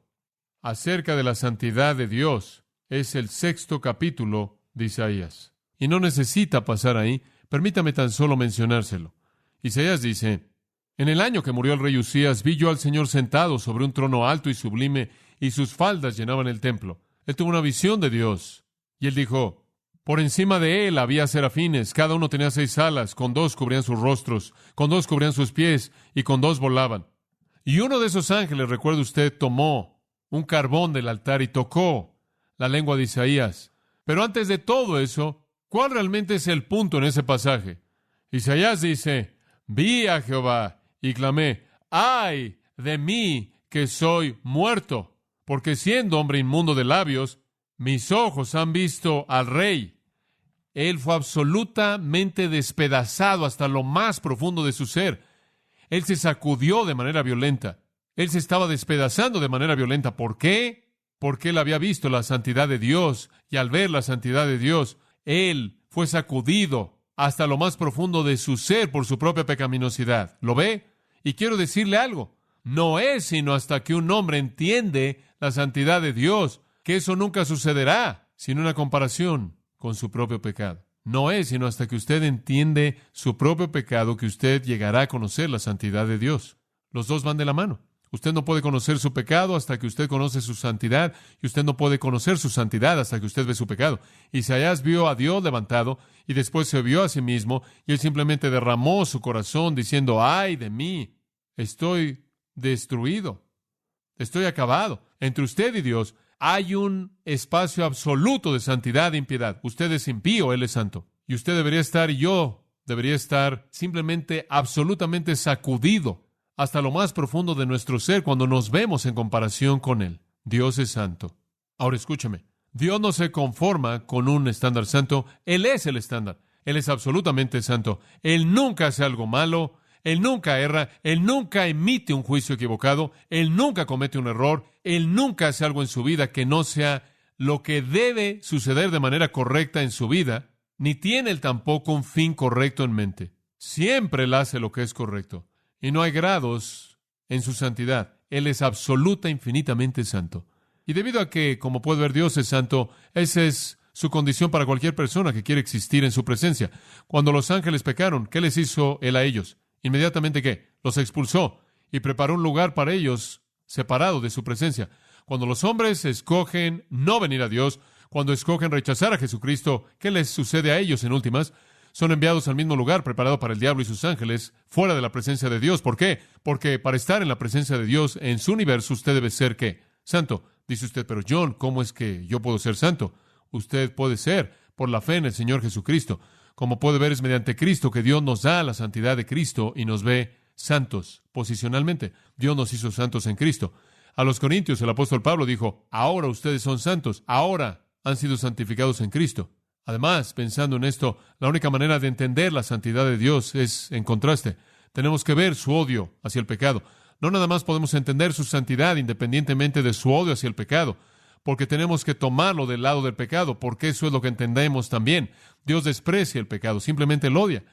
acerca de la santidad de Dios es el 6º capítulo de Isaías. Y no necesita pasar ahí, permítame tan solo mencionárselo. Isaías dice, en el año que murió el rey Usías, vi yo al Señor sentado sobre un trono alto y sublime, y sus faldas llenaban el templo. Él tuvo una visión de Dios, y él dijo, Por encima de él había serafines, cada uno tenía 6 alas, con 2 cubrían sus rostros, con 2 cubrían sus pies, y con 2 volaban. Y uno de esos ángeles, recuerde usted, tomó un carbón del altar y tocó la lengua de Isaías. Pero antes de todo eso, ¿cuál realmente es el punto en ese pasaje? Isaías dice, vi a Jehová y clamé, ¡ay de mí que soy muerto! Porque siendo hombre inmundo de labios, mis ojos han visto al Rey. Él fue absolutamente despedazado hasta lo más profundo de su ser. Él se sacudió de manera violenta. Él se estaba despedazando de manera violenta. ¿Por qué? Porque él había visto la santidad de Dios, y al ver la santidad de Dios, él fue sacudido hasta lo más profundo de su ser por su propia pecaminosidad. ¿Lo ve? Y quiero decirle algo. No es sino hasta que un hombre entiende la santidad de Dios que eso nunca sucederá sin una comparación con su propio pecado. No es sino hasta que usted entiende su propio pecado que usted llegará a conocer la santidad de Dios. Los dos van de la mano. Usted no puede conocer su pecado hasta que usted conoce su santidad, y usted no puede conocer su santidad hasta que usted ve su pecado. Isaías vio a Dios levantado y después se vio a sí mismo, y él simplemente derramó su corazón diciendo, ¡ay de mí! Estoy destruido. Estoy acabado. Entre usted y Dios hay un espacio absoluto de santidad e impiedad. Usted es impío, Él es santo. Y usted debería estar, y yo debería estar simplemente absolutamente sacudido hasta lo más profundo de nuestro ser cuando nos vemos en comparación con Él. Dios es santo. Ahora escúcheme. Dios no se conforma con un estándar santo. Él es el estándar. Él es absolutamente santo. Él nunca hace algo malo. Él nunca erra, Él nunca emite un juicio equivocado, Él nunca comete un error, Él nunca hace algo en su vida que no sea lo que debe suceder de manera correcta en su vida, ni tiene Él tampoco un fin correcto en mente. Siempre Él hace lo que es correcto, y no hay grados en su santidad. Él es absoluta, infinitamente santo. Y debido a que, como puede ver, Dios es santo, esa es su condición para cualquier persona que quiere existir en su presencia. Cuando los ángeles pecaron, ¿qué les hizo Él a ellos? Inmediatamente, ¿qué? Los expulsó y preparó un lugar para ellos separado de su presencia. Cuando los hombres escogen no venir a Dios, cuando escogen rechazar a Jesucristo, ¿qué les sucede a ellos en últimas? Son enviados al mismo lugar preparado para el diablo y sus ángeles, fuera de la presencia de Dios. ¿Por qué? Porque para estar en la presencia de Dios en su universo, usted debe ser, ¿qué? Santo. Dice usted, pero John, ¿cómo es que yo puedo ser santo? Usted puede ser por la fe en el Señor Jesucristo. Como puede ver, es mediante Cristo que Dios nos da la santidad de Cristo y nos ve santos posicionalmente. Dios nos hizo santos en Cristo. A los Corintios, el apóstol Pablo dijo, ahora ustedes son santos, ahora han sido santificados en Cristo. Además, pensando en esto, la única manera de entender la santidad de Dios es en contraste. Tenemos que ver su odio hacia el pecado. No nada más podemos entender su santidad independientemente de su odio hacia el pecado, porque tenemos que tomarlo del lado del pecado, porque eso es lo que entendemos también. Dios desprecia el pecado, simplemente lo odia.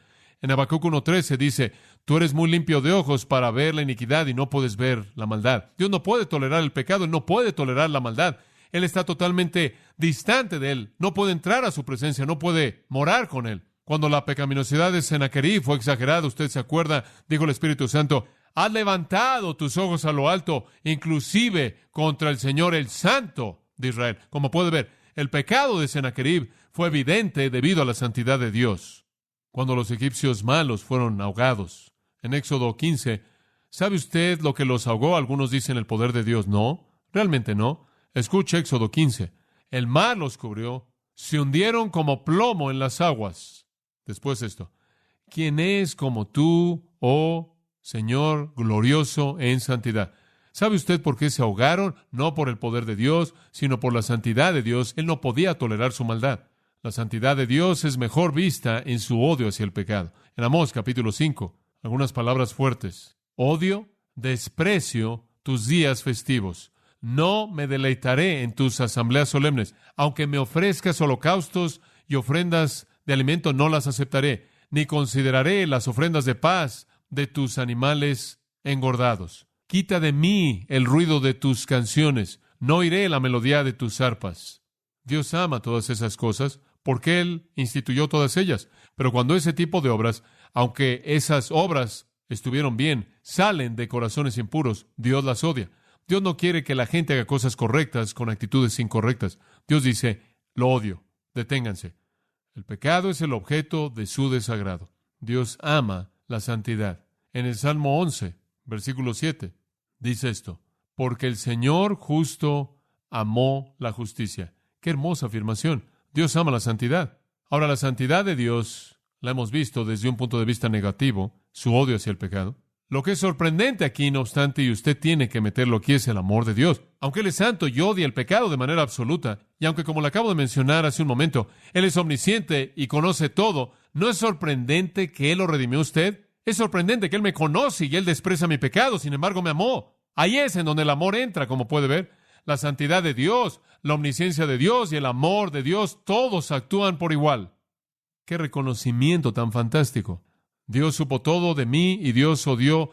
En Habacuc 1:13 dice, tú eres muy limpio de ojos para ver la iniquidad y no puedes ver la maldad. Dios no puede tolerar el pecado, Él no puede tolerar la maldad. Él está totalmente distante de Él, no puede entrar a su presencia, no puede morar con Él. Cuando la pecaminosidad de Sennacherib fue exagerada, usted se acuerda, dijo el Espíritu Santo, has levantado tus ojos a lo alto, inclusive contra el Señor, el Santo de Israel. Como puede ver, el pecado de Sennacherib fue evidente debido a la santidad de Dios. Cuando los egipcios malos fueron ahogados, en Éxodo 15, ¿sabe usted lo que los ahogó? Algunos dicen el poder de Dios. No, realmente no. Escuche Éxodo 15. El mar los cubrió, se hundieron como plomo en las aguas. Después esto, ¿quién es como tú, oh Señor glorioso en santidad? ¿Sabe usted por qué se ahogaron? No por el poder de Dios, sino por la santidad de Dios. Él no podía tolerar su maldad. La santidad de Dios es mejor vista en su odio hacia el pecado. En Amós capítulo 5, algunas palabras fuertes. Odio, desprecio tus días festivos. No me deleitaré en tus asambleas solemnes. Aunque me ofrezcas holocaustos y ofrendas de alimento, no las aceptaré, ni consideraré las ofrendas de paz de tus animales engordados. Quita de mí el ruido de tus canciones, no oiré la melodía de tus arpas. Dios ama todas esas cosas porque Él instituyó todas ellas. Pero cuando ese tipo de obras, aunque esas obras estuvieron bien, salen de corazones impuros, Dios las odia. Dios no quiere que la gente haga cosas correctas con actitudes incorrectas. Dios dice, lo odio, deténganse. El pecado es el objeto de su desagrado. Dios ama la santidad. En el Salmo 11, versículo 7, dice esto: porque el Señor justo amó la justicia. Qué hermosa afirmación. Dios ama la santidad. Ahora, la santidad de Dios la hemos visto desde un punto de vista negativo, su odio hacia el pecado. Lo que es sorprendente aquí, no obstante, y usted tiene que meterlo aquí, es el amor de Dios. Aunque Él es santo y odia el pecado de manera absoluta, y aunque, como le acabo de mencionar hace un momento, Él es omnisciente y conoce todo, ¿no es sorprendente que Él lo redimió a usted? Es sorprendente que Él me conoce y Él desprecia mi pecado, sin embargo me amó. Ahí es en donde el amor entra, como puede ver. La santidad de Dios, la omnisciencia de Dios y el amor de Dios, todos actúan por igual. ¡Qué reconocimiento tan fantástico! Dios supo todo de mí y Dios odió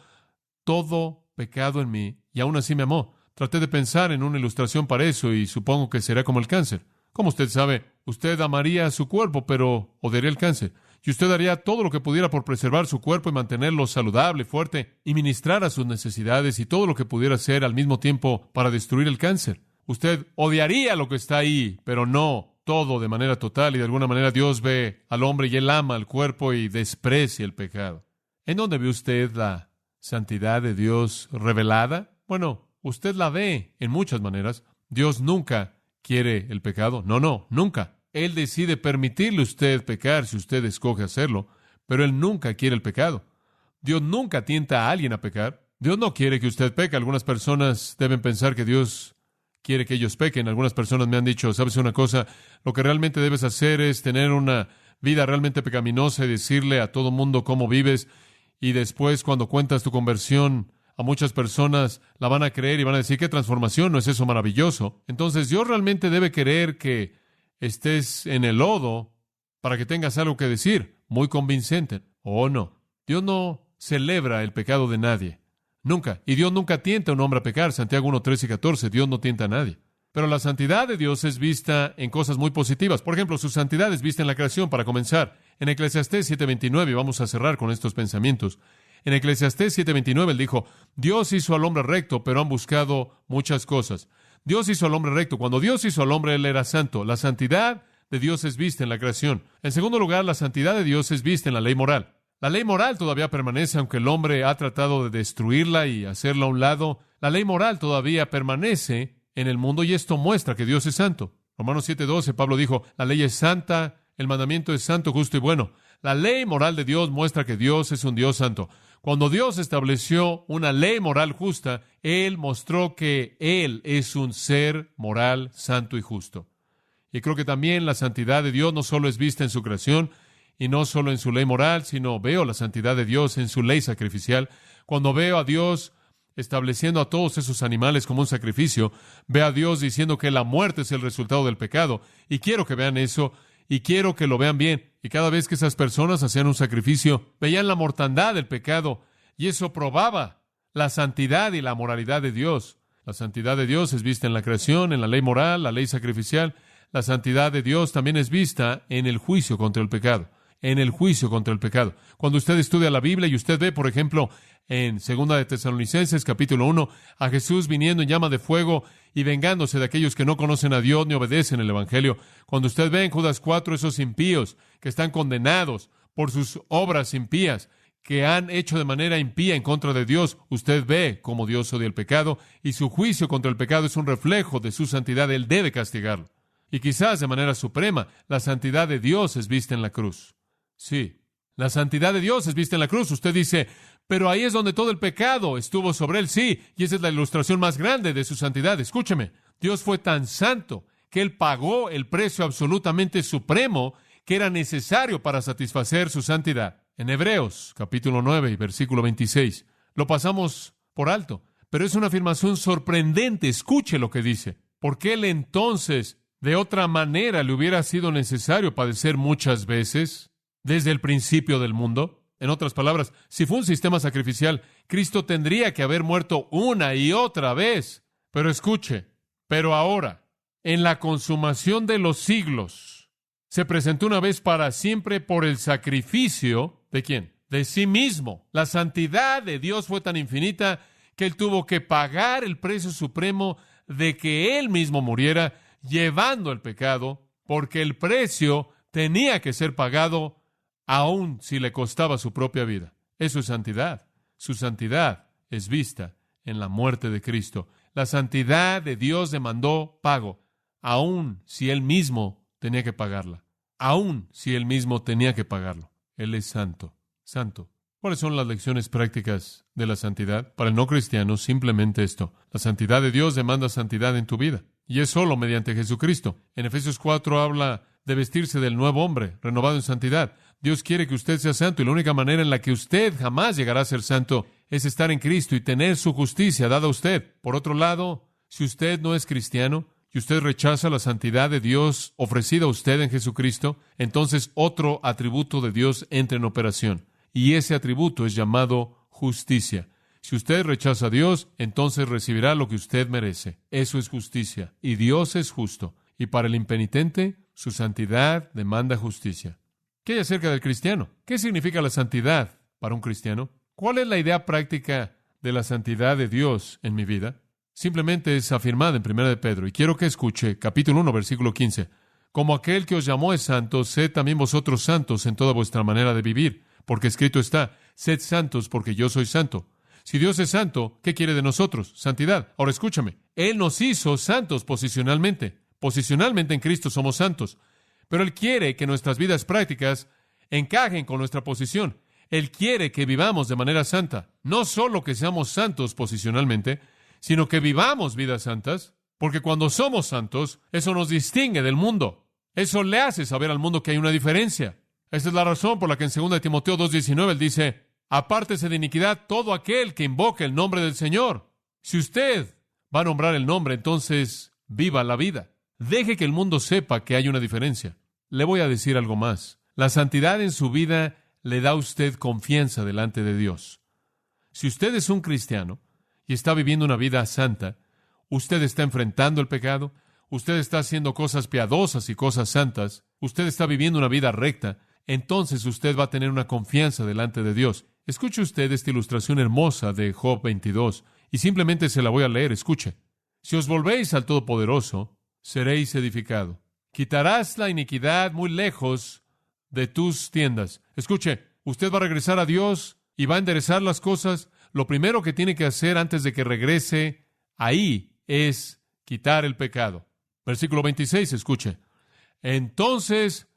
todo pecado en mí y aún así me amó. Traté de pensar en una ilustración para eso y supongo que será como el cáncer. Como usted sabe, usted amaría a su cuerpo, pero odiaría el cáncer. Y usted haría todo lo que pudiera por preservar su cuerpo y mantenerlo saludable, fuerte, y ministrar a sus necesidades y todo lo que pudiera hacer al mismo tiempo para destruir el cáncer. Usted odiaría lo que está ahí, pero no todo de manera total, y de alguna manera Dios ve al hombre y Él ama al cuerpo y desprecia el pecado. ¿En dónde ve usted la santidad de Dios revelada? Bueno, usted la ve en muchas maneras. Dios nunca quiere el pecado. No, nunca. Él decide permitirle a usted pecar si usted escoge hacerlo, pero Él nunca quiere el pecado. Dios nunca tienta a alguien a pecar. Dios no quiere que usted peque. Algunas personas deben pensar que Dios quiere que ellos pequen. Algunas personas me han dicho, ¿sabes una cosa? Lo que realmente debes hacer es tener una vida realmente pecaminosa y decirle a todo mundo cómo vives, y después, cuando cuentas tu conversión a muchas personas, la van a creer y van a decir, ¿qué transformación? ¿No es eso maravilloso? Entonces, Dios realmente debe querer que estés en el lodo para que tengas algo que decir, muy convincente. ¿O no? Dios no celebra el pecado de nadie. Nunca. Y Dios nunca tienta a un hombre a pecar. Santiago 1, 13 y 14. Dios no tienta a nadie. Pero la santidad de Dios es vista en cosas muy positivas. Por ejemplo, su santidad es vista en la creación, para comenzar. En Eclesiastés 7:29, y vamos a cerrar con estos pensamientos. En Eclesiastés 7:29, él dijo, Dios hizo al hombre recto, pero han buscado muchas cosas. Dios hizo al hombre recto. Cuando Dios hizo al hombre, Él era santo. La santidad de Dios es vista en la creación. En segundo lugar, la santidad de Dios es vista en la ley moral. La ley moral todavía permanece, aunque el hombre ha tratado de destruirla y hacerla a un lado. La ley moral todavía permanece en el mundo y esto muestra que Dios es santo. Romanos 7:12, Pablo dijo, la ley es santa, el mandamiento es santo, justo y bueno. La ley moral de Dios muestra que Dios es un Dios santo. Cuando Dios estableció una ley moral justa, Él mostró que Él es un ser moral, santo y justo. Y creo que también la santidad de Dios no solo es vista en su creación, y no solo en su ley moral, sino veo la santidad de Dios en su ley sacrificial. Cuando veo a Dios estableciendo a todos esos animales como un sacrificio, veo a Dios diciendo que la muerte es el resultado del pecado. Y quiero que vean eso, y quiero que lo vean bien. Y cada vez que esas personas hacían un sacrificio, veían la mortandad del pecado, y eso probaba la santidad y la moralidad de Dios. La santidad de Dios es vista en la creación, en la ley moral, la ley sacrificial. La santidad de Dios también es vista en el juicio contra el pecado. En el juicio contra el pecado. Cuando usted estudia la Biblia y usted ve, por ejemplo, en 2 de Tesalonicenses, capítulo 1, a Jesús viniendo en llama de fuego y vengándose de aquellos que no conocen a Dios ni obedecen el Evangelio. Cuando usted ve en Judas 4 esos impíos que están condenados por sus obras impías, que han hecho de manera impía en contra de Dios, usted ve cómo Dios odia el pecado y su juicio contra el pecado es un reflejo de su santidad. Él debe castigarlo. Y quizás de manera suprema, la santidad de Dios es vista en la cruz. Sí, la santidad de Dios es vista en la cruz. Usted dice, pero ahí es donde todo el pecado estuvo sobre Él. Sí, y esa es la ilustración más grande de su santidad. Escúcheme, Dios fue tan santo que Él pagó el precio absolutamente supremo que era necesario para satisfacer su santidad. En Hebreos, capítulo 9 y versículo 26, lo pasamos por alto, pero es una afirmación sorprendente. Escuche lo que dice. Porque Él entonces, de otra manera, le hubiera sido necesario padecer muchas veces desde el principio del mundo. En otras palabras, si fue un sistema sacrificial, Cristo tendría que haber muerto una y otra vez. Pero escuche, pero ahora, en la consumación de los siglos, se presentó una vez para siempre por el sacrificio, ¿de quién? De sí mismo. La santidad de Dios fue tan infinita que Él tuvo que pagar el precio supremo de que Él mismo muriera, llevando el pecado, porque el precio tenía que ser pagado aun si le costaba su propia vida. Eso es santidad. Su santidad es vista en la muerte de Cristo. La santidad de Dios demandó pago, aun si Él mismo tenía que pagarla. Aun si Él mismo tenía que pagarlo. Él es santo. Santo. ¿Cuáles son las lecciones prácticas de la santidad? Para el no cristiano, simplemente esto. La santidad de Dios demanda santidad en tu vida. Y es solo mediante Jesucristo. En Efesios 4 habla de vestirse del nuevo hombre, renovado en santidad. Dios quiere que usted sea santo, y la única manera en la que usted jamás llegará a ser santo es estar en Cristo y tener su justicia dada a usted. Por otro lado, si usted no es cristiano y usted rechaza la santidad de Dios ofrecida a usted en Jesucristo, entonces otro atributo de Dios entra en operación. Y ese atributo es llamado justicia. Si usted rechaza a Dios, entonces recibirá lo que usted merece. Eso es justicia. Y Dios es justo. Y para el impenitente, su santidad demanda justicia. ¿Qué hay acerca del cristiano? ¿Qué significa la santidad para un cristiano? ¿Cuál es la idea práctica de la santidad de Dios en mi vida? Simplemente es afirmada en 1 de Pedro. Y quiero que escuche, capítulo 1, versículo 15. Como aquel que os llamó es santo, sed también vosotros santos en toda vuestra manera de vivir. Porque escrito está, sed santos porque yo soy santo. Si Dios es santo, ¿qué quiere de nosotros? Santidad. Ahora escúchame, Él nos hizo santos posicionalmente. Posicionalmente en Cristo somos santos. Pero Él quiere que nuestras vidas prácticas encajen con nuestra posición. Él quiere que vivamos de manera santa. No solo que seamos santos posicionalmente, sino que vivamos vidas santas. Porque cuando somos santos, eso nos distingue del mundo. Eso le hace saber al mundo que hay una diferencia. Esta es la razón por la que en 2 Timoteo 2:19 Él dice, apártese de iniquidad todo aquel que invoque el nombre del Señor. Si usted va a nombrar el nombre, entonces viva la vida. Deje que el mundo sepa que hay una diferencia. Le voy a decir algo más. La santidad en su vida le da a usted confianza delante de Dios. Si usted es un cristiano y está viviendo una vida santa, usted está enfrentando el pecado, usted está haciendo cosas piadosas y cosas santas, usted está viviendo una vida recta, entonces usted va a tener una confianza delante de Dios. Escuche usted esta ilustración hermosa de Job 22, y simplemente se la voy a leer. Escuche. Si os volvéis al Todopoderoso, seréis edificado. Quitarás la iniquidad muy lejos de tus tiendas. Escuche, usted va a regresar a Dios y va a enderezar las cosas. Lo primero que tiene que hacer antes de que regrese ahí es quitar el pecado. Versículo 26, escuche. Entonces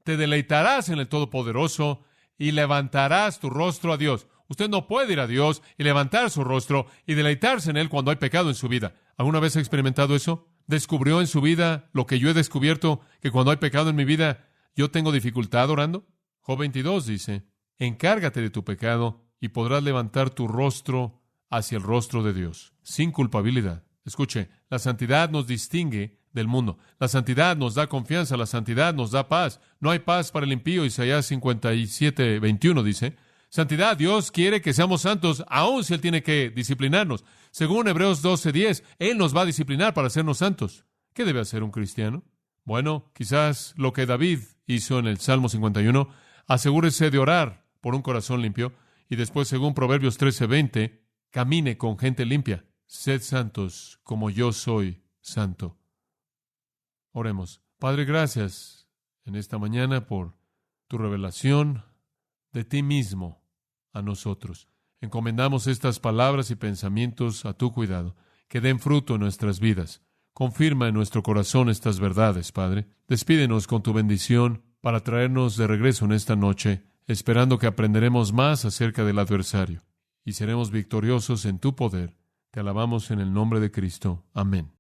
te deleitarás en el Todopoderoso y levantarás tu rostro a Dios. Usted no puede ir a Dios y levantar su rostro y deleitarse en Él cuando hay pecado en su vida. ¿Alguna vez ha experimentado eso? ¿Descubrió en su vida lo que yo he descubierto, que cuando hay pecado en mi vida, yo tengo dificultad orando? Job 22 dice, encárgate de tu pecado y podrás levantar tu rostro hacia el rostro de Dios, sin culpabilidad. Escuche, la santidad nos distingue del mundo. La santidad nos da confianza, la santidad nos da paz. No hay paz para el impío. Isaías 57:21 dice, santidad, Dios quiere que seamos santos, aun si Él tiene que disciplinarnos. Según Hebreos 12:10, Él nos va a disciplinar para hacernos santos. ¿Qué debe hacer un cristiano? Bueno, quizás lo que David hizo en el Salmo 51, asegúrese de orar por un corazón limpio, y después, según Proverbios 13:20, camine con gente limpia. Sed santos como yo soy santo. Oremos. Padre, gracias en esta mañana por tu revelación de ti mismo a nosotros. Encomendamos estas palabras y pensamientos a tu cuidado, que den fruto en nuestras vidas. Confirma en nuestro corazón estas verdades, Padre. Despídenos con tu bendición para traernos de regreso en esta noche, esperando que aprenderemos más acerca del adversario y seremos victoriosos en tu poder. Te alabamos en el nombre de Cristo. Amén.